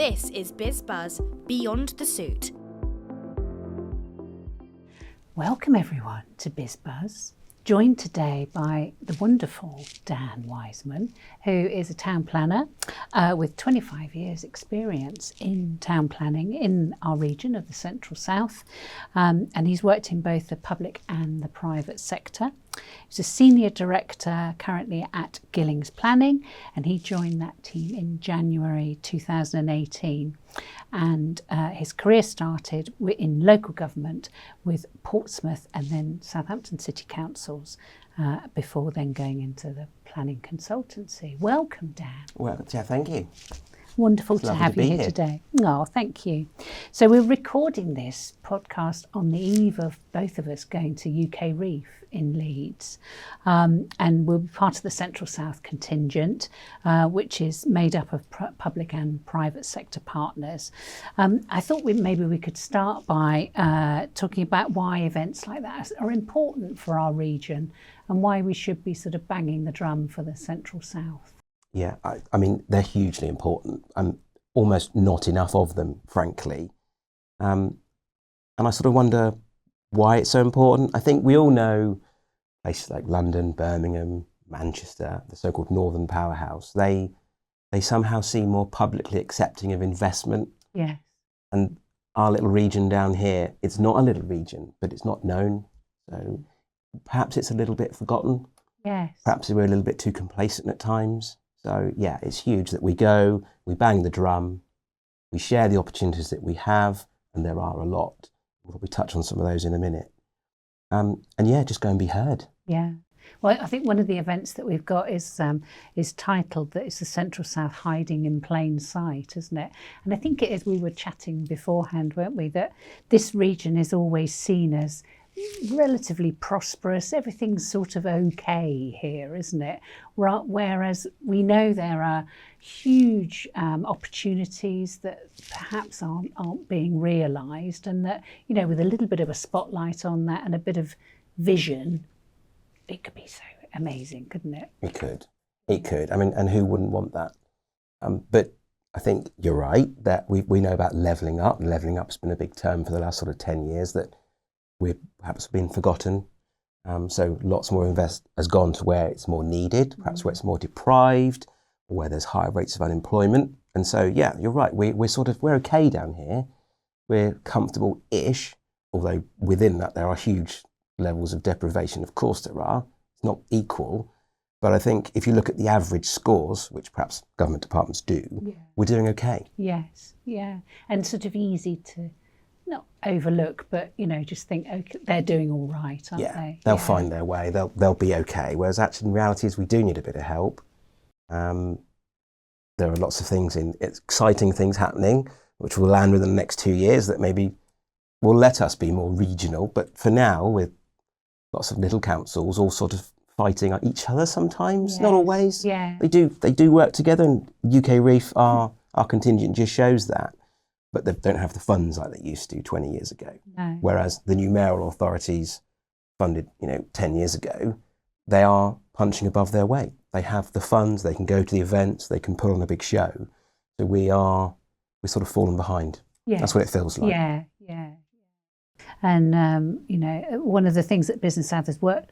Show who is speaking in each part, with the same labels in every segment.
Speaker 1: This is Bizz Beyond the Suit.
Speaker 2: Welcome everyone to Bizz, joined today by the wonderful Dan Wiseman, who is a town planner with 25 years experience in town planning in our region of the Central South, and he's worked in both the public and the private sector. He's a senior director currently at Gillings Planning, and he joined that team in January 2018. And his career started in local government with Portsmouth and then Southampton City Councils before then going into the planning consultancy. Welcome, Dan.
Speaker 3: Well, yeah, thank you.
Speaker 2: Wonderful to have you here today. Oh, thank you. So we're recording this podcast on the eve of both of us going to UK Reef in Leeds, and we'll be part of the Central South contingent, which is made up of public and private sector partners. I thought maybe we could start by talking about why events like that are important for our region and why we should be sort of banging the drum for the Central South.
Speaker 3: Yeah, I mean, they're hugely important. Almost not enough of them, frankly. And I sort of wonder why it's so important. I think we all know places like London, Birmingham, Manchester, the so-called Northern Powerhouse, they somehow seem more publicly accepting of investment.
Speaker 2: Yes.
Speaker 3: And our little region down here, it's not a little region, but it's not known. So perhaps it's a little bit forgotten.
Speaker 2: Yes.
Speaker 3: Perhaps we're a little bit too complacent at times. So yeah, it's huge that we go, we bang the drum, we share the opportunities that we have, and there are a lot. We'll probably touch on some of those in a minute. And yeah, just go and be heard.
Speaker 2: Yeah. Well, I think one of the events that we've got is titled that it's the Central South hiding in plain sight, isn't it? And I think it is, we were chatting beforehand, weren't we, that this region is always seen as relatively prosperous. Everything's sort of okay here, isn't it? Whereas we know there are huge opportunities that perhaps aren't being realised, and that, you know, with a little bit of a spotlight on that and a bit of vision, it could be so amazing, couldn't it?
Speaker 3: It could. I mean, and who wouldn't want that? But I think you're right that we know about levelling up. Levelling up's been a big term for the last sort of 10 years that we've perhaps been forgotten. So lots more has gone to where it's more needed, perhaps where it's more deprived, or where there's higher rates of unemployment. And so, yeah, you're right. We're okay down here. We're comfortable-ish, although within that there are huge levels of deprivation. Of course there are. It's not equal. But I think if you look at the average scores, which perhaps government departments do, we're doing okay.
Speaker 2: Yes, yeah. And sort of easy to not overlook, but, you know, just think, okay, they're doing all right, aren't they?
Speaker 3: They'll find their way. They'll be okay. Whereas actually in reality is we do need a bit of help. There are lots of things, exciting things happening, which will land within the next 2 years that maybe will let us be more regional. But for now, with lots of little councils all sort of fighting each other sometimes, not always.
Speaker 2: Yeah.
Speaker 3: They do work together, and UK Reef, our contingent just shows that. But they don't have the funds like they used to 20 years ago.
Speaker 2: No.
Speaker 3: Whereas the new mayoral authorities funded, 10 years ago, they are punching above their weight. They have the funds, they can go to the events, they can put on a big show. So we're sort of fallen behind.
Speaker 2: Yes.
Speaker 3: That's what it feels like.
Speaker 2: Yeah. And, one of the things that Business South has worked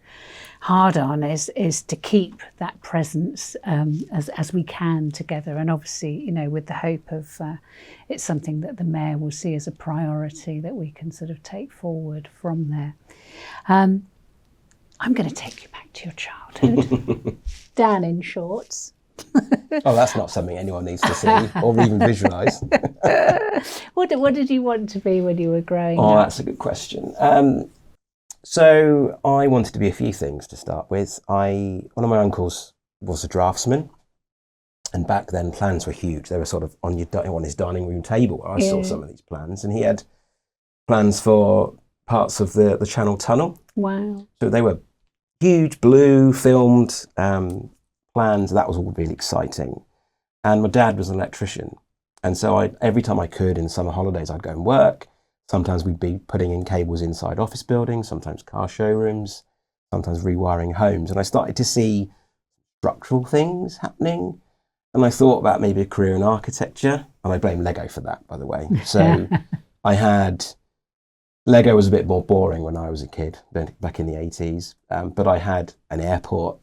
Speaker 2: hard on is to keep that presence as we can together. And obviously, with the hope of it's something that the Mayor will see as a priority that we can sort of take forward from there. I'm going to take you back to your childhood. Dan in shorts.
Speaker 3: Oh, that's not something anyone needs to see or even visualise.
Speaker 2: What did you want to be when you were growing up?
Speaker 3: Oh, that's a good question. So I wanted to be a few things to start with. One of my uncles was a draftsman, and back then plans were huge. They were sort of on his dining room table where I saw some of these plans, and he had plans for parts of the Channel Tunnel.
Speaker 2: Wow.
Speaker 3: So they were huge, blue, filmed plans. That was all really exciting. And my dad was an electrician. And so every time I could in summer holidays, I'd go and work. Sometimes we'd be putting in cables inside office buildings, sometimes car showrooms, sometimes rewiring homes. And I started to see structural things happening. And I thought about maybe a career in architecture. and I blame Lego for that, by the way. So Lego was a bit more boring when I was a kid, back in the 80s. But I had an airport,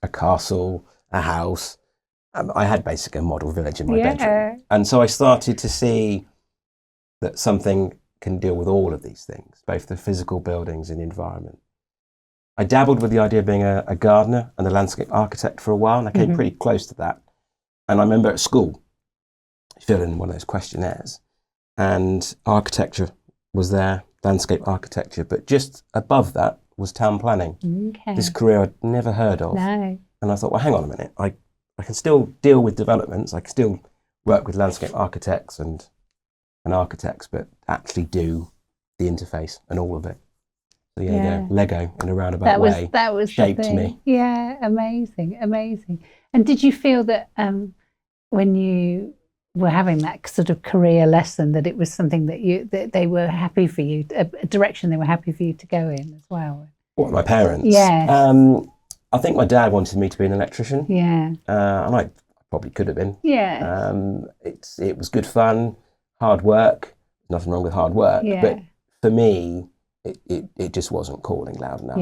Speaker 3: a castle, a house. I had basically a model village in my bedroom. And so I started to see that something can deal with all of these things, both the physical buildings and the environment. I dabbled with the idea of being a gardener and a landscape architect for a while, and I came pretty close to that. And I remember at school, I filled in one of those questionnaires, and architecture was there, landscape architecture, but just above that was town planning. This career I'd never heard of.
Speaker 2: No.
Speaker 3: And I thought, well, hang on a minute, I can still deal with developments, I can still work with landscape architects and architects, but actually do the interface and all of it. So there you go, Lego in a roundabout way
Speaker 2: that was
Speaker 3: shaped me.
Speaker 2: Yeah, amazing. And did you feel that when you were having that sort of career lesson, that it was something that they were happy for you, a direction they were happy for you to go in as well?
Speaker 3: What, my parents?
Speaker 2: Yeah.
Speaker 3: I think my dad wanted me to be an electrician.
Speaker 2: Yeah.
Speaker 3: And I probably could have been.
Speaker 2: Yeah.
Speaker 3: It was good fun, hard work. Nothing wrong with hard work.
Speaker 2: Yeah.
Speaker 3: But for me, it just wasn't calling loud enough.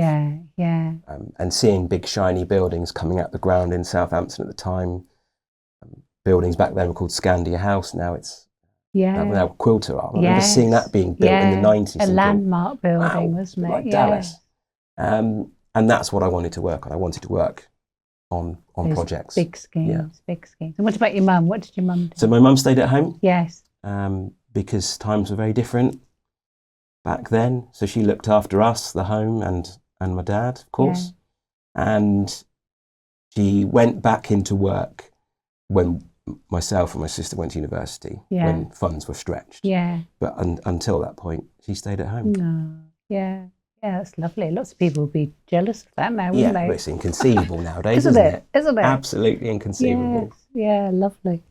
Speaker 2: Yeah.
Speaker 3: And seeing big shiny buildings coming out the ground in Southampton at the time, buildings back then were called Scandia House. Now it's now Quilter Art. I remember seeing that being built in the 90s.
Speaker 2: A landmark building, wasn't it?
Speaker 3: Like Dallas. And that's what I wanted to work on. I wanted to work on projects.
Speaker 2: Big schemes, big schemes. And what about your mum? What did your mum do?
Speaker 3: So my mum stayed at home.
Speaker 2: Yes.
Speaker 3: Because times were very different back then. So she looked after us, the home, and my dad, of course. Yeah. And she went back into work when myself and my sister went to university, when funds were stretched. Yeah. But until that point, she stayed at home.
Speaker 2: No. Yeah. Yeah, that's lovely. Lots of people would be jealous of that now, wouldn't they?
Speaker 3: But it's inconceivable nowadays, isn't it?
Speaker 2: Isn't it?
Speaker 3: Absolutely inconceivable.
Speaker 2: Yes. Yeah,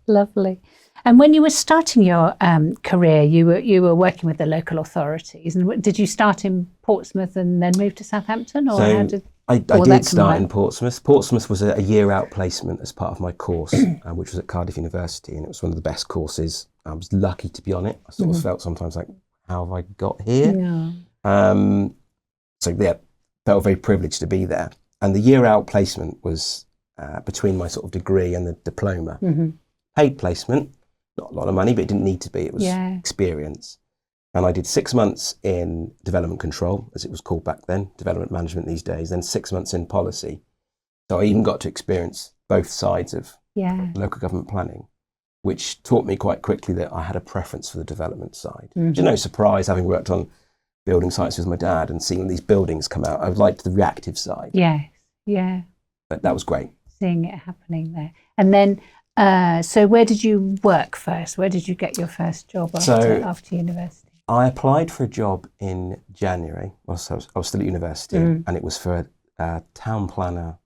Speaker 2: lovely. And when you were starting your career, you were working with the local authorities. And did you start in Portsmouth and then move to Southampton? Or
Speaker 3: so
Speaker 2: how did
Speaker 3: I did start in Portsmouth. Portsmouth was a year-out placement as part of my course, which was at Cardiff University, and it was one of the best courses. I was lucky to be on it. I sort of felt sometimes like, how have I got here? Yeah. So felt very privileged to be there. And the year-out placement was between my sort of degree and the diploma. Paid placement, not a lot of money, but it didn't need to be. It was experience. And I did 6 months in development control, as it was called back then, development management these days, then 6 months in policy. So I even got to experience both sides of local government planning, which taught me quite quickly that I had a preference for the development side. Which is no surprise, having worked on building sites with my dad and seeing these buildings come out. I liked the reactive side. Yes, yeah. But that was great.
Speaker 2: Seeing it happening there. And then, so where did you work first? Where did you get your first job after university?
Speaker 3: I applied for a job in January. I was still at university, and it was for a town planner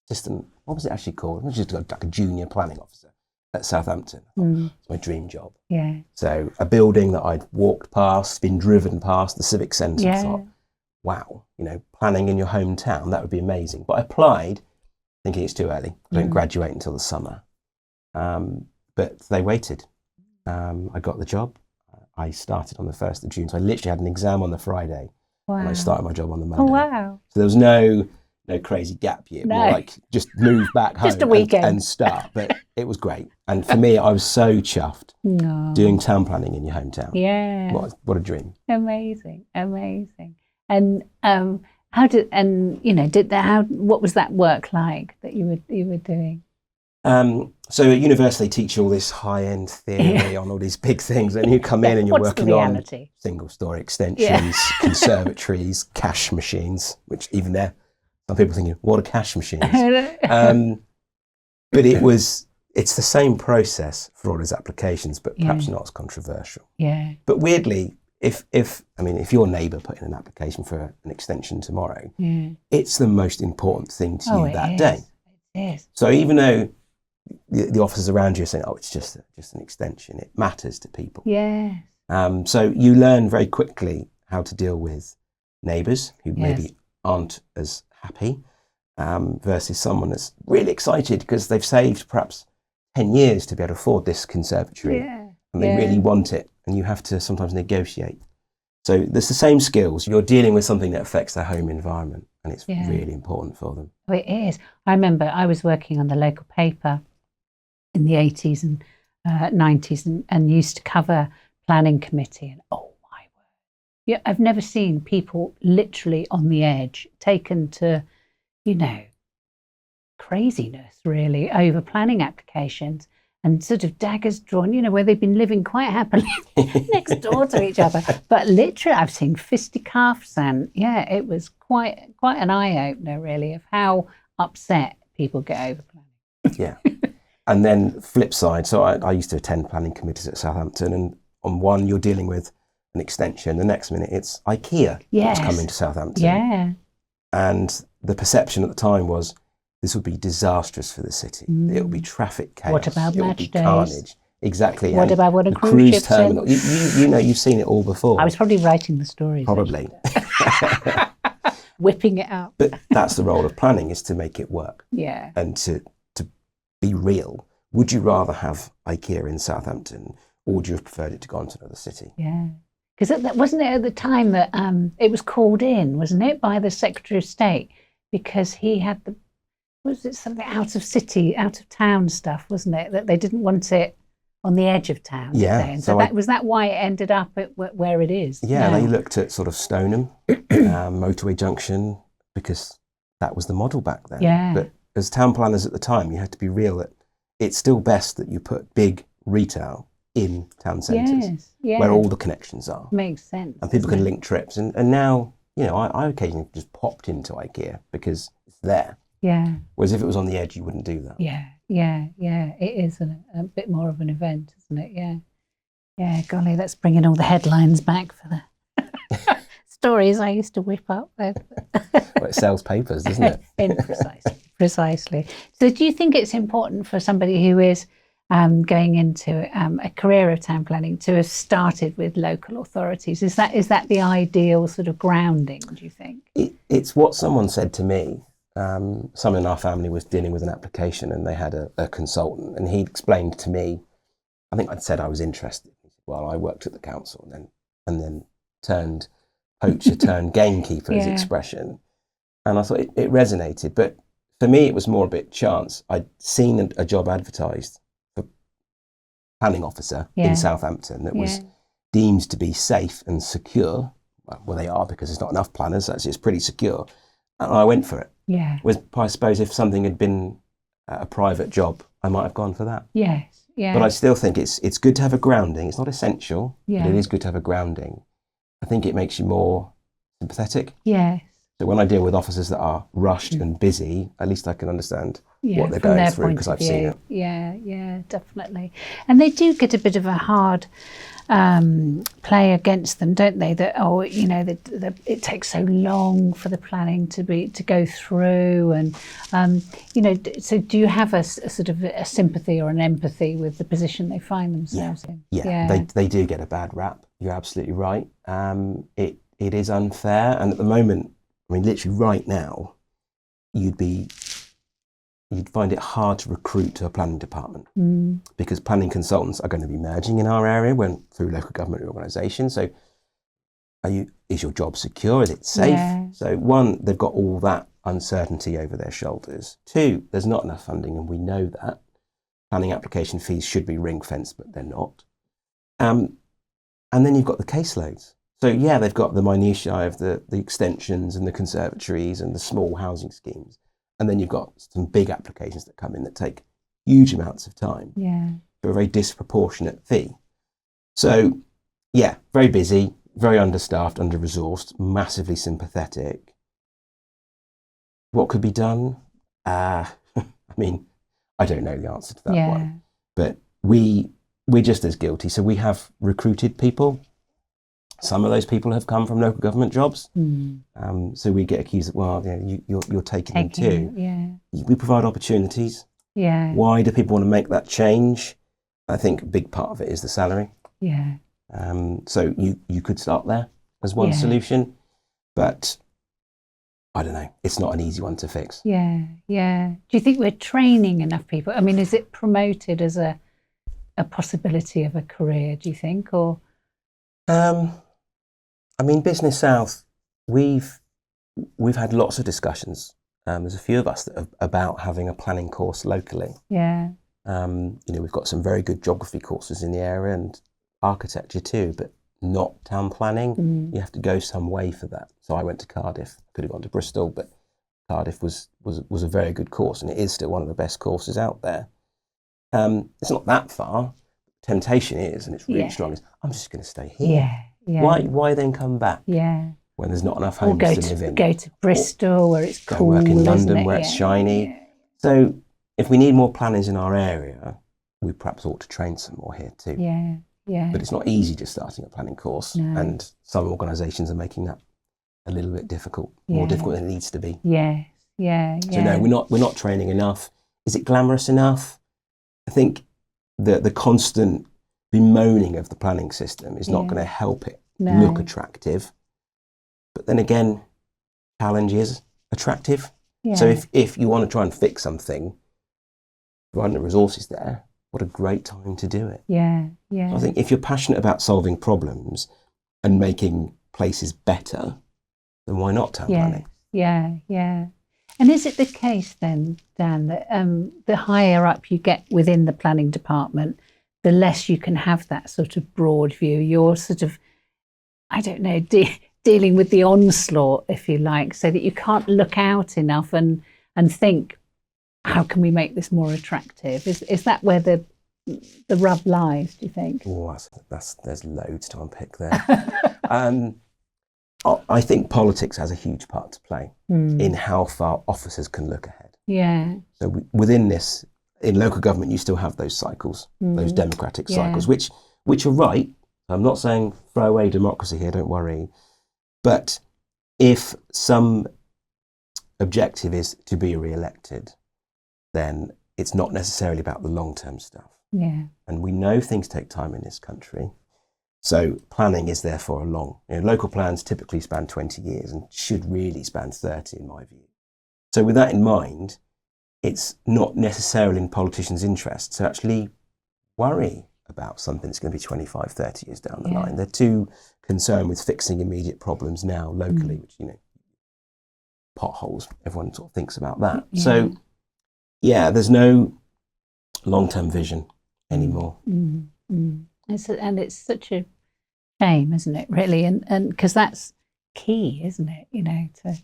Speaker 3: assistant. What was it actually called? It was just like a junior planning officer at Southampton. It's my dream job. Yeah. So a building that I'd walked past, been driven past, the civic centre. I thought, wow, planning in your hometown, that would be amazing. But I applied thinking it's too early. I don't graduate until the summer. But they waited. I got the job. I started on the 1st of June. So I literally had an exam on the Friday. Wow. And I started my job on the Monday.
Speaker 2: Oh, wow.
Speaker 3: So there was no crazy gap year.
Speaker 2: No.
Speaker 3: More like just move back home
Speaker 2: just a weekend.
Speaker 3: And start. But it was great. And for me, I was so chuffed doing town planning in your hometown. Yeah. What a dream.
Speaker 2: Amazing. And what was that work like that you were doing?
Speaker 3: So at university, they teach you all this high-end theory on all these big things, and you come in and you're working on single-story extensions, conservatories, cash machines, which even there, some people thinking, what are cash machines? But it's the same process for all those applications, but perhaps not as controversial. Yeah. But weirdly, if your neighbour put in an application for an extension tomorrow, it's the most important thing to you that day. It is. So even though the officers around you are saying, it's just an extension, it matters to people. Yeah. So you learn very quickly how to deal with neighbours who maybe aren't as happy versus someone that's really excited because they've saved perhaps 10 years to be able to afford this conservatory. Yeah. and they really want it, and you have to sometimes negotiate. So there's the same skills. You're dealing with something that affects their home environment, and it's really important for them.
Speaker 2: Oh, it is. I remember I was working on the local paper in the 80s and 90s and used to cover planning committee, and oh my word. Yeah, I've never seen people literally on the edge, taken to, craziness really over planning applications, and sort of daggers drawn, where they've been living quite happily next door to each other. But literally, I've seen fisticuffs, and it was quite an eye-opener, really, of how upset people get over planning.
Speaker 3: Yeah. And then flip side, so I used to attend planning committees at Southampton, and on one, you're dealing with an extension. The next minute, it's IKEA that's coming to Southampton.
Speaker 2: Yeah.
Speaker 3: And the perception at the time was, this would be disastrous for the city. It would be traffic chaos.
Speaker 2: What about match days?
Speaker 3: Carnage. Exactly.
Speaker 2: What about what a
Speaker 3: cruise
Speaker 2: ship's
Speaker 3: terminal? You've seen it all before.
Speaker 2: I was probably writing the stories.
Speaker 3: Probably.
Speaker 2: Whipping it up.
Speaker 3: But that's the role of planning, is to make it work.
Speaker 2: Yeah.
Speaker 3: And to be real. Would you rather have IKEA in Southampton, or would you have preferred it to go on to another city?
Speaker 2: Yeah. Because wasn't it at the time that it was called in, wasn't it, by the Secretary of State, because he had was it something out of town stuff, wasn't it? That they didn't want it on the edge of town.
Speaker 3: Yeah.
Speaker 2: And so was that why it ended up at where it is?
Speaker 3: Yeah, they looked at sort of Stoneham, motorway junction, because that was the model back then.
Speaker 2: Yeah.
Speaker 3: But as town planners at the time, you had to be real that it's still best that you put big retail in town centres, where all the connections are.
Speaker 2: Makes sense.
Speaker 3: And people can link trips. And now, I occasionally just popped into IKEA because it's there.
Speaker 2: Yeah.
Speaker 3: Whereas if it was on the edge, you wouldn't do that.
Speaker 2: Yeah. It is a bit more of an event, isn't it? Yeah. Yeah, golly, that's bringing all the headlines back for the stories I used to whip up.
Speaker 3: Well, it sells papers, doesn't it?
Speaker 2: Precisely. So do you think it's important for somebody who is going into a career of town planning to have started with local authorities? Is that the ideal sort of grounding, do you think?
Speaker 3: It's what someone said to me. Someone in our family was dealing with an application, and they had a consultant, and he explained to me, I think I'd said I was interested. He said, well, I worked at the council, and then turned poacher, turned gamekeeper, his expression. And I thought it resonated. But for me, it was more a bit chance. I'd seen a job advertised for planning officer in Southampton that was deemed to be safe and secure. Well, they are, because there's not enough planners. Actually, it's pretty secure. And I went for it. Yeah. I suppose if something had been a private job, I might have gone for that.
Speaker 2: Yes. Yeah.
Speaker 3: But I still think it's good to have a grounding. It's not essential, but it is good to have a grounding. I think it makes you more sympathetic.
Speaker 2: Yes.
Speaker 3: So when I deal with officers that are rushed and busy, at least I can understand what they're going through, because I've seen it.
Speaker 2: Yeah, definitely. And they do get a bit of a hard play against them, don't they? That it takes so long for the planning to go through, and So do you have a sort of a sympathy or an empathy with the position they find themselves in?
Speaker 3: Yeah. They do get a bad rap. You're absolutely right. It is unfair, and at the moment, I mean, literally right now, you'd find it hard to recruit to a planning department because planning consultants are going to be merging in our area through local government organisations. So is your job secure? Is it safe? Yeah. So one, they've got all that uncertainty over their shoulders. Two, there's not enough funding, and we know that. Planning application fees should be ring-fenced, but they're not. And then you've got the caseloads. So they've got the minutiae of the extensions and the conservatories and the small housing schemes. And then you've got some big applications that come in that take huge amounts of time for a very disproportionate fee. So, very busy, very understaffed, under-resourced, massively sympathetic. What could be done? I mean, I don't know the answer to that one. But we're just as guilty. So we have recruited people. Some of those people have come from local government jobs. So we get accused that, you're taking them too. Yeah. We provide opportunities. Yeah. Why do people want to make that change? I think a big part of it is the salary. Yeah. So you could start there as one solution, but I don't know. It's not an easy one to fix. Yeah. Do you think we're training enough people? I mean, is it promoted as a
Speaker 2: a possibility of a career, do you think? Or
Speaker 3: I mean, Business South, we've had lots of discussions. There's a few of us about having a planning course locally.
Speaker 2: yeah,
Speaker 3: We've got some very good geography courses in the area and architecture too, but not town planning. You have to go some way for that. So I went to Cardiff. Could have gone to Bristol, but Cardiff was a very good course, and it is still one of the best courses out there. It's not that far. Temptation is, and it's really strong, is I'm just going to stay here. Why then come back? When there's not enough homes to live in.
Speaker 2: Go to Bristol where it's cool.
Speaker 3: Go work in London where it's shiny.
Speaker 2: Yeah.
Speaker 3: So if we need more planners in our area, we perhaps ought to train some more here too.
Speaker 2: Yeah.
Speaker 3: But it's not easy just starting a planning course, and some organisations are making that a little bit difficult, more difficult than it needs to be.
Speaker 2: Yeah.
Speaker 3: So no, we're not training enough. Is it glamorous enough? I think the constant bemoaning of the planning system is not going to help it look attractive. But then again, challenge is attractive. Yeah. So if you want to try and fix something, providing the resources there, what a great time to do it.
Speaker 2: Yeah.
Speaker 3: So I think if you're passionate about solving problems and making places better, then why not town planning?
Speaker 2: Yeah. And is it the case then, Dan, that the higher up you get within the planning department, the less you can have that sort of broad view? You're sort of, I don't know, dealing with the onslaught, if you like, so that you can't look out enough and think, how can we make this more attractive? Is that where the rub lies, do you think?
Speaker 3: Oh, there's loads to unpick there. I think politics has a huge part to play in how far officers can look ahead.
Speaker 2: Yeah.
Speaker 3: So within this, in local government, you still have those cycles, those democratic cycles, which are right. I'm not saying throw away democracy here, don't worry. But if some objective is to be re-elected, then it's not necessarily about the long-term stuff.
Speaker 2: Yeah.
Speaker 3: And we know things take time in this country. So planning is therefore local plans typically span 20 years and should really span 30 in my view. So with that in mind, it's not necessarily in politicians' interest to actually worry about something that's going to be 25, 30 years down the line. They're too concerned with fixing immediate problems now locally, which, potholes, everyone sort of thinks about that.
Speaker 2: Yeah.
Speaker 3: So, there's no long-term vision anymore.
Speaker 2: And it's such a shame, isn't it, really? And because that's key, isn't it, to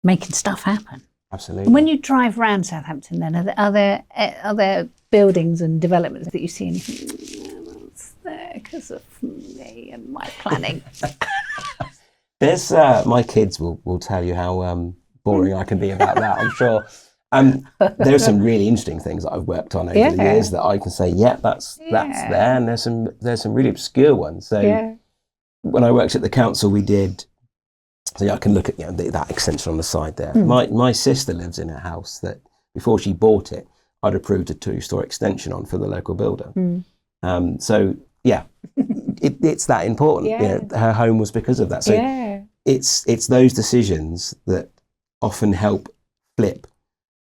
Speaker 2: making stuff happen.
Speaker 3: Absolutely.
Speaker 2: And when you drive around Southampton, then are there buildings and developments that you see and you think, that's there because of me and my planning?
Speaker 3: There's my kids will tell you how boring I can be about that, I'm sure. There are some really interesting things that I've worked on over the years that I can say, that's there, and there's some really obscure ones. So when I worked at the council, we did. So I can look at that extension on the side there. My sister lives in a house that before she bought it, I'd approved a 2-story extension on for the local builder. It's that important. Her home was because of that. So it's those decisions that often help flip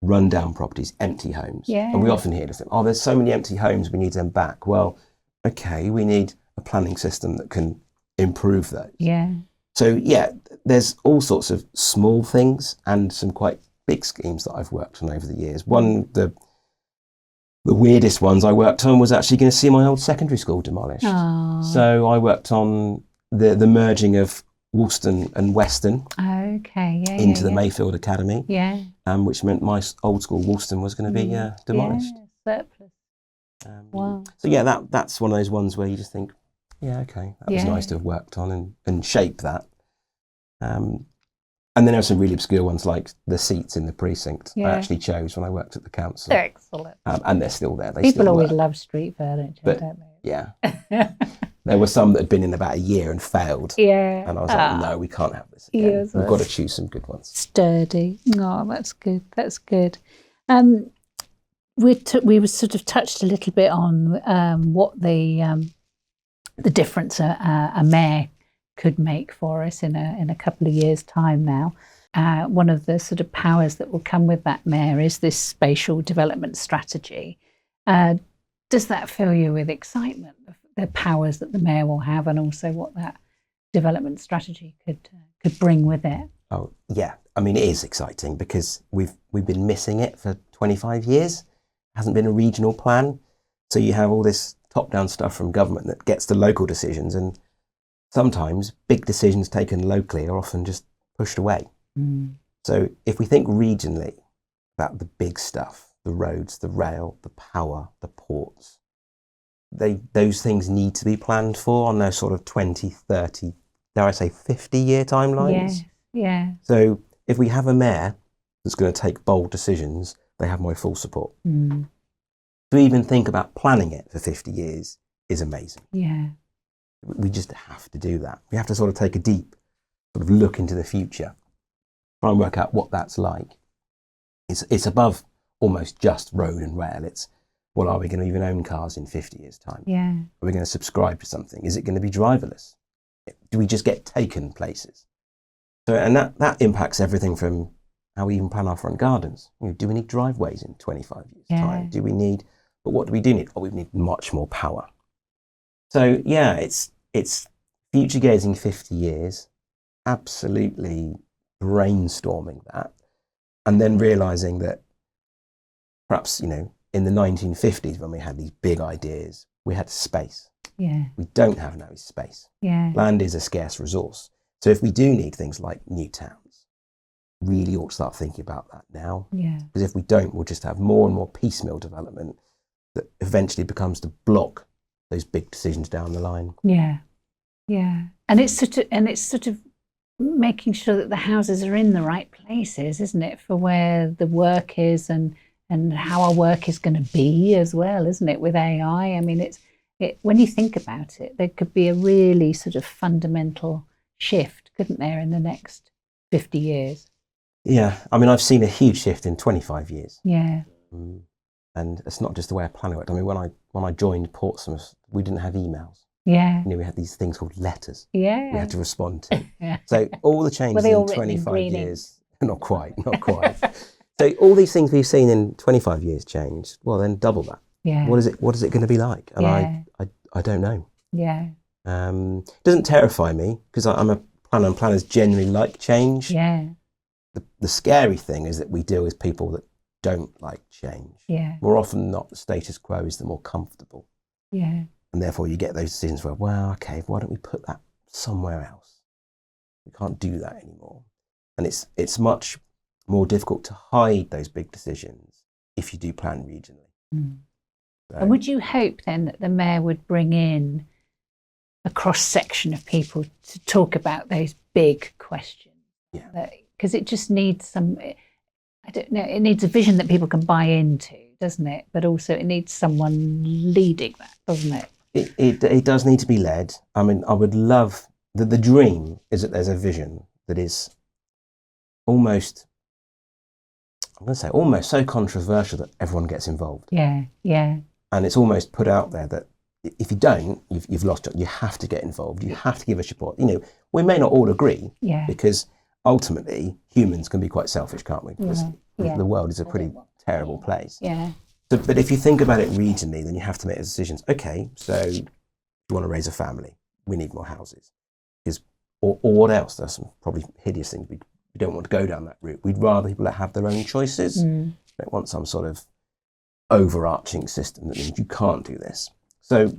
Speaker 3: rundown properties, empty homes. And we often hear this, there's so many empty homes, we need them back. Well, okay, we need a planning system that can improve those. So there's all sorts of small things and some quite big schemes that I've worked on over the years. One, the weirdest ones I worked on was actually going to see my old secondary school demolished. So I worked on the merging of Woolston and Weston into the Mayfield Academy, which meant my old school Woolston was going to be demolished.
Speaker 2: Surplus. Wow.
Speaker 3: So that's one of those ones where you just think, that was nice to have worked on and shape that. And then there are some really obscure ones like the seats in the precinct I actually chose when I worked at the council.
Speaker 2: They're excellent.
Speaker 3: And they're still there.
Speaker 2: People always love street furniture, don't they?
Speaker 3: Yeah. There were some that had been in about a year and failed. And I was like, no, we can't have this again. We've got to choose some good ones. Sturdy.
Speaker 2: Oh, that's good. That's good. We were sort of touched a little bit on what the difference a mayor could make for us in a couple of years' time now. One of the sort of powers that will come with that mayor is this spatial development strategy. does that fill you with excitement, the powers that the mayor will have, and also what that development strategy could bring with it?
Speaker 3: Oh yeah, I mean, it is exciting because we've been missing it for 25 years. Hasn't been a regional plan, so you have all this top-down stuff from government that gets to local decisions, and sometimes big decisions taken locally are often just pushed away. So if we think regionally about the big stuff, the roads, the rail, the power, the ports, those things need to be planned for on those sort of 20, 30, dare I say 50-year timelines.
Speaker 2: Yeah.
Speaker 3: So if we have a mayor that's going to take bold decisions, they have my full support. To even think about planning it for 50 years is amazing.
Speaker 2: Yeah.
Speaker 3: We just have to do that. We have to sort of take a deep sort of look into the future, try and work out what that's like. It's above almost just road and rail. It's, well, are we going to even own cars in 50 years' time?
Speaker 2: Yeah.
Speaker 3: Are we going to subscribe to something? Is it going to be driverless? Do we just get taken places? So, and that impacts everything from how we even plan our front gardens. Do we need driveways in 25 years' time? Do we need, but what do we do need? Oh, we need much more power. So yeah, it's future gazing 50 years, absolutely brainstorming that, and then realizing that perhaps, in the 1950s when we had these big ideas, we had space.
Speaker 2: Yeah.
Speaker 3: We don't have now is space.
Speaker 2: Yeah.
Speaker 3: Land is a scarce resource. So if we do need things like new towns, really ought to start thinking about that now.
Speaker 2: Yeah.
Speaker 3: Because if we don't, we'll just have more and more piecemeal development that eventually becomes to block those big decisions down the line.
Speaker 2: Yeah. Yeah. And it's sort of making sure that the houses are in the right places, isn't it, for where the work is and how our work is going to be as well, isn't it, with AI? I mean, when you think about it, there could be a really sort of fundamental shift, couldn't there, in the next 50 years?
Speaker 3: Yeah, I mean, I've seen a huge shift in 25 years.
Speaker 2: Yeah.
Speaker 3: And it's not just the way a planner worked. I mean, when I joined Portsmouth, we didn't have emails.
Speaker 2: Yeah.
Speaker 3: We had these things called letters.
Speaker 2: Yeah.
Speaker 3: We had to respond to.
Speaker 2: Yeah.
Speaker 3: So all the changes
Speaker 2: Were they all
Speaker 3: in
Speaker 2: written in
Speaker 3: 25
Speaker 2: green
Speaker 3: years, not quite. So all these things we've seen in 25 years changed. Well, then double that.
Speaker 2: Yeah.
Speaker 3: What is it going to be like? And I don't know.
Speaker 2: Yeah.
Speaker 3: It doesn't terrify me because I'm a planner, and planners generally like change.
Speaker 2: Yeah.
Speaker 3: The scary thing is that we deal with people that don't like change.
Speaker 2: Yeah.
Speaker 3: More often than not, the status quo is the more comfortable.
Speaker 2: Yeah.
Speaker 3: And therefore you get those decisions where, well, okay, why don't we put that somewhere else? We can't do that anymore. And it's much more difficult to hide those big decisions if you do plan regionally. So,
Speaker 2: And would you hope then that the mayor would bring in a cross-section of people to talk about those big questions?
Speaker 3: Yeah.
Speaker 2: Because it just needs I don't know, it needs a vision that people can buy into, doesn't it? But also it needs someone leading that, doesn't it?
Speaker 3: It does need to be led. I mean, I would love, the dream is that there's a vision that is almost so controversial that everyone gets involved.
Speaker 2: Yeah, yeah.
Speaker 3: And it's almost put out there that if you don't, you've lost it. You have to get involved. You have to give us support. We may not all agree, because ultimately humans can be quite selfish, can't we? Because the world is a pretty terrible place.
Speaker 2: Yeah.
Speaker 3: So, but if you think about it regionally, then you have to make decisions. Okay, so you want to raise a family, we need more houses. Or what else? There's some probably hideous things. We don't want to go down that route. We'd rather people have their own choices. We don't want some sort of overarching system that means you can't do this. So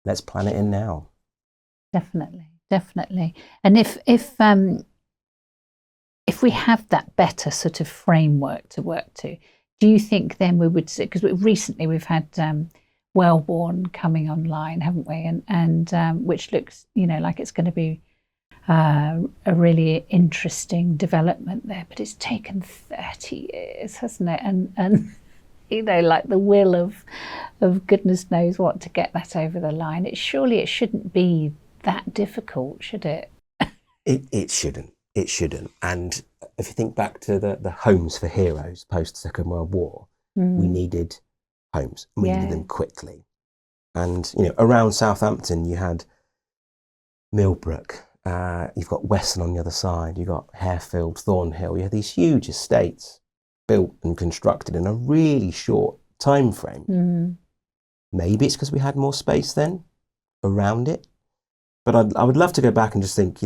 Speaker 3: let's plan it in now.
Speaker 2: Definitely. And if we have that better sort of framework to work to, do you think then we would see, because recently we've had Wellborn coming online, haven't we? And which looks, like it's going to be a really interesting development there, but it's taken 30 years, hasn't it? And like the will of goodness knows what to get that over the line. It shouldn't be that difficult, should it?
Speaker 3: It shouldn't. It shouldn't. And if you think back to the homes for heroes post Second World War, we needed homes. We needed them quickly. And around Southampton, you had Millbrook. You've got Weston on the other side. You've got Harefield, Thornhill. You had these huge estates built and constructed in a really short time frame. maybe it's because we had more space then around it. But I would love to go back and just think,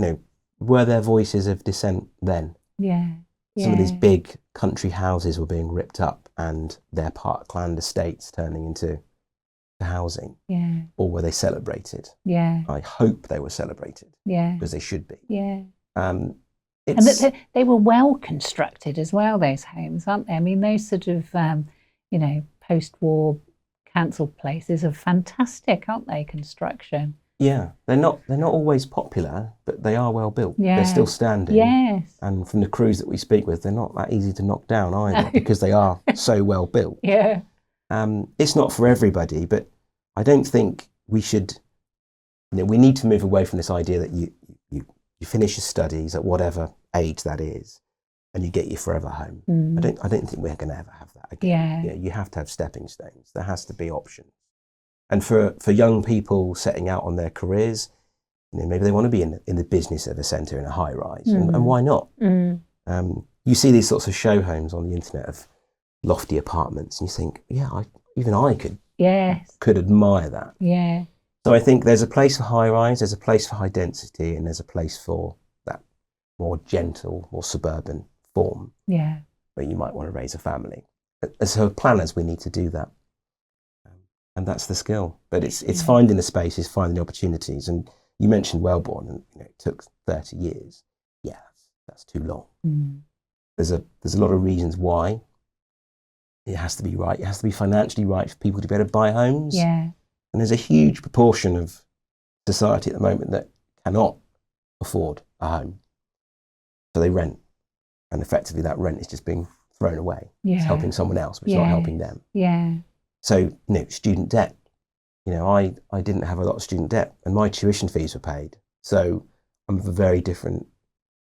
Speaker 3: were there voices of dissent then?
Speaker 2: Yeah.
Speaker 3: Some of these big country houses were being ripped up and their parkland estates turning into housing.
Speaker 2: Yeah.
Speaker 3: Or were they celebrated?
Speaker 2: Yeah.
Speaker 3: I hope they were celebrated.
Speaker 2: Yeah.
Speaker 3: Because they should be.
Speaker 2: Yeah.
Speaker 3: And
Speaker 2: they were well constructed as well, those homes, aren't they? I mean, those sort of, post-war council places are fantastic, aren't they, construction?
Speaker 3: Yeah, they're not always popular, but they are well built.
Speaker 2: Yeah.
Speaker 3: They're still standing.
Speaker 2: Yes.
Speaker 3: And from the crews that we speak with, they're not that easy to knock down either because they are so well built.
Speaker 2: Yeah.
Speaker 3: It's not for everybody, but I don't think we should. We need to move away from this idea that you finish your studies at whatever age that is, and you get your forever home. I don't think we're going to ever have that again.
Speaker 2: Yeah.
Speaker 3: You have to have stepping stones. There has to be options. And for young people setting out on their careers, maybe they want to be in the business of a centre in a high rise, and why not? You see these sorts of show homes on the internet of lofty apartments, and you think, even I could admire that.
Speaker 2: Yeah.
Speaker 3: So I think there's a place for high rise, there's a place for high density, and there's a place for that more gentle, more suburban form.
Speaker 2: Yeah.
Speaker 3: Where you might want to raise a family. As planners, we need to do that. And that's the skill. But it's finding the spaces, finding the opportunities. And you mentioned Wellborn, and it took 30 years. Yeah, that's too long. There's a lot of reasons why. It has to be right. It has to be financially right for people to be able to buy homes.
Speaker 2: Yeah.
Speaker 3: And there's a huge proportion of society at the moment that cannot afford a home. So they rent. And effectively that rent is just being thrown away.
Speaker 2: Yeah.
Speaker 3: It's helping someone else, but it's not helping them.
Speaker 2: Yeah.
Speaker 3: So, student debt. I didn't have a lot of student debt and my tuition fees were paid. So I'm of a very different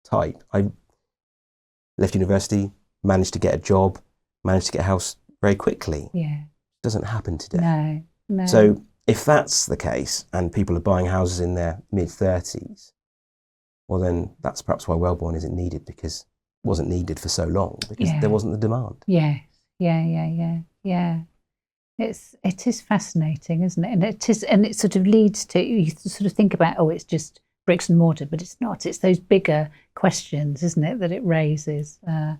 Speaker 3: type. I left university, managed to get a job, managed to get a house very quickly.
Speaker 2: Yeah.
Speaker 3: It doesn't happen today.
Speaker 2: No.
Speaker 3: So if that's the case and people are buying houses in their mid-30s, well then that's perhaps why Wellborn isn't needed, because it wasn't needed for so long, because there wasn't the demand.
Speaker 2: Yes. Yeah. It is fascinating, isn't it? And it sort of leads to, you sort of think about, it's just bricks and mortar, but it's not. It's those bigger questions, isn't it, that it raises that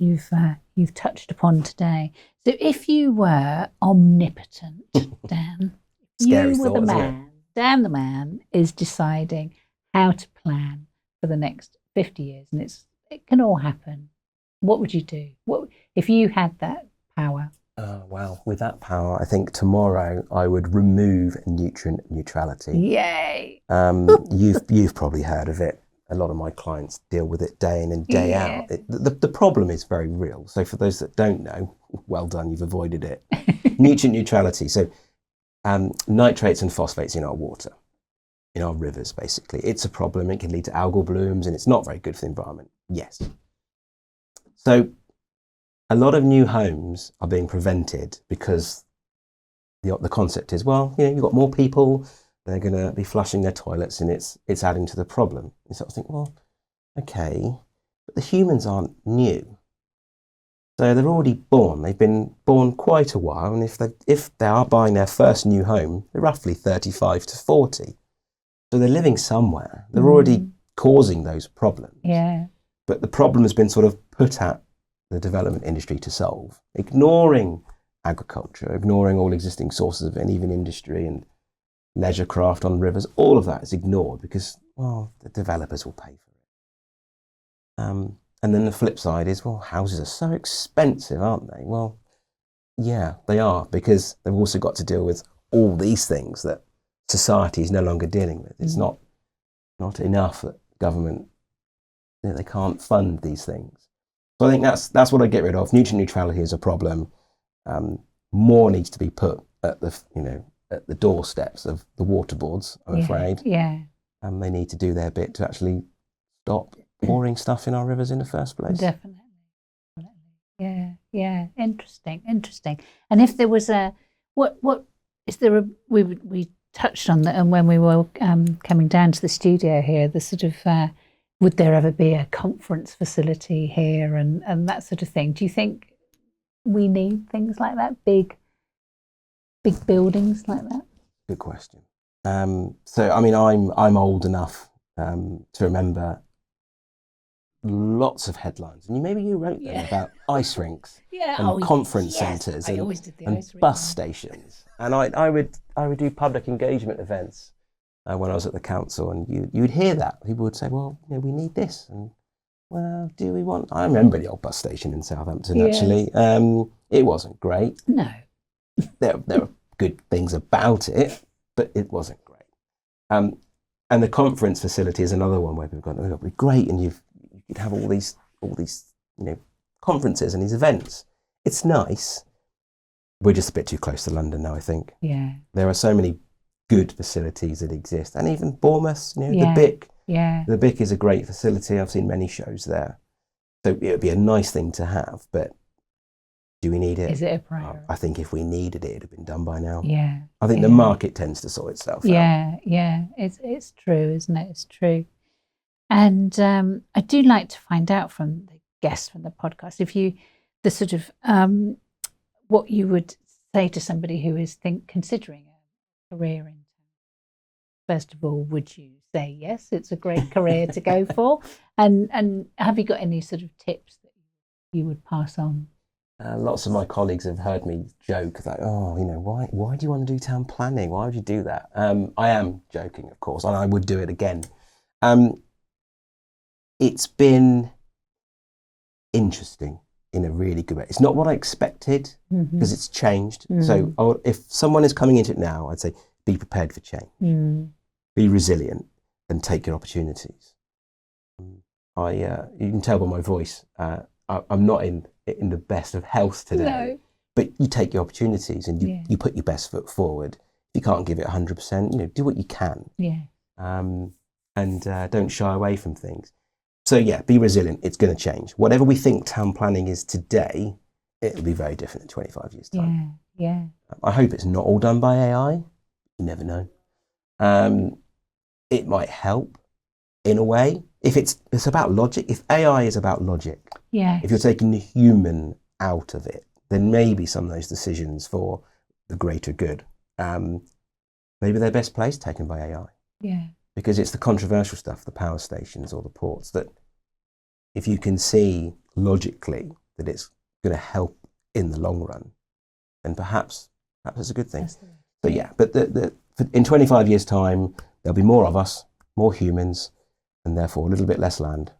Speaker 2: you've touched upon today. So if you were omnipotent, Dan,
Speaker 3: Scary
Speaker 2: you were
Speaker 3: thought,
Speaker 2: the
Speaker 3: isn't
Speaker 2: man. Dan, the man, is deciding how to plan for the next 50 years, and it can all happen. What would you do? What if you had that power?
Speaker 3: Well, with that power, I think tomorrow I would remove nutrient neutrality.
Speaker 2: Yay!
Speaker 3: You've probably heard of it. A lot of my clients deal with it day in and day out. The problem is very real. So for those that don't know, well done, you've avoided it. Nutrient neutrality. So nitrates and phosphates in our water, in our rivers, basically. It's a problem. It can lead to algal blooms, and it's not very good for the environment. Yes. So a lot of new homes are being prevented because the concept is, you've got more people, they're going to be flushing their toilets, and it's adding to the problem. You sort of think, okay, but the humans aren't new. So they're already born. They've been born quite a while, and if they are buying their first new home, they're roughly 35 to 40. So they're living somewhere. They're already causing those problems.
Speaker 2: Yeah.
Speaker 3: But the problem has been sort of put at the development industry to solve, ignoring agriculture, ignoring all existing sources of and even industry and leisure craft on rivers. All of that is ignored because, the developers will pay for it. And then the flip side is, houses are so expensive, aren't they? Well, yeah, they are, because they've also got to deal with all these things that society is no longer dealing with. It's not enough that government, they can't fund these things. So I think that's what I get rid of. Nutrient neutrality is a problem. More needs to be put at the doorsteps of the water boards, I'm afraid.
Speaker 2: Yeah.
Speaker 3: And they need to do their bit to actually stop pouring stuff in our rivers in the first place.
Speaker 2: Definitely. Yeah. Interesting. And if there was we touched on that, and when we were coming down to the studio here, the sort of would there ever be a conference facility here and that sort of thing? Do you think we need things like that, big Big buildings like that?
Speaker 3: Good question. So, I mean, I'm old enough to remember lots of headlines, and maybe you wrote them about ice rinks and conference centres and bus stations. And I would do public engagement events when I was at the council, and you would hear that people would say, well, we need this, and well, do we want? I remember the old bus station in Southampton. Actually, it wasn't great.
Speaker 2: No,
Speaker 3: there were good things about it, but it wasn't great. And the conference facility is another one where people go, oh, it'll be great, and you'd have all these conferences and these events. It's nice. We're just a bit too close to London now, I think.
Speaker 2: Yeah.
Speaker 3: There are so many good facilities that exist, and even Bournemouth, the BIC.
Speaker 2: Yeah.
Speaker 3: The BIC is a great facility. I've seen many shows there. So it would be a nice thing to have, but do we need it?
Speaker 2: Is it a priority?
Speaker 3: I think if we needed it, it'd have been done by now.
Speaker 2: Yeah.
Speaker 3: I think the market tends to sort itself out.
Speaker 2: Yeah. It's true, isn't it? It's true. And I do like to find out from the guests from the podcast, if you, the sort of, what you would say to somebody who is considering a career in. First of all, would you say yes, it's a great career to go for? And have you got any sort of tips that you would pass on?
Speaker 3: Lots of my colleagues have heard me joke that, why do you want to do town planning? Why would you do that? I am joking, of course, and I would do it again. It's been interesting in a really good way. It's not what I expected because it's changed. So if someone is coming into it now, I'd say be prepared for change. Be resilient and take your opportunities. You can tell by my voice, I'm not in the best of health today, but you take your opportunities and you put your best foot forward. If you can't give it 100%, do what you can. And don't shy away from things. So be resilient. It's going to change. Whatever we think town planning is today, it'll be very different in 25 years' time. I hope it's not all done by AI. You never know. It might help in a way. If it's about logic, if AI is about logic, if you're taking the human out of it, then maybe some of those decisions for the greater good, maybe they're best placed taken by AI. Because it's the controversial stuff, the power stations or the ports, that if you can see logically that it's going to help in the long run, then perhaps it's a good thing. So but in 25 years' time, there'll be more of us, more humans, and therefore a little bit less land.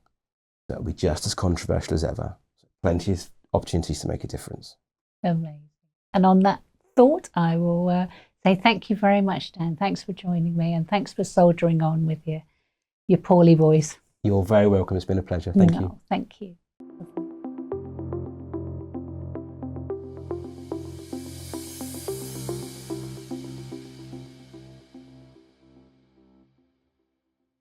Speaker 3: That'll be just as controversial as ever. So plenty of opportunities to make a difference.
Speaker 2: Amazing. And on that thought, I will say thank you very much, Dan. Thanks for joining me, and thanks for soldiering on with your poorly voice.
Speaker 3: You're very welcome. It's been a pleasure. Thank you.
Speaker 2: Thank you.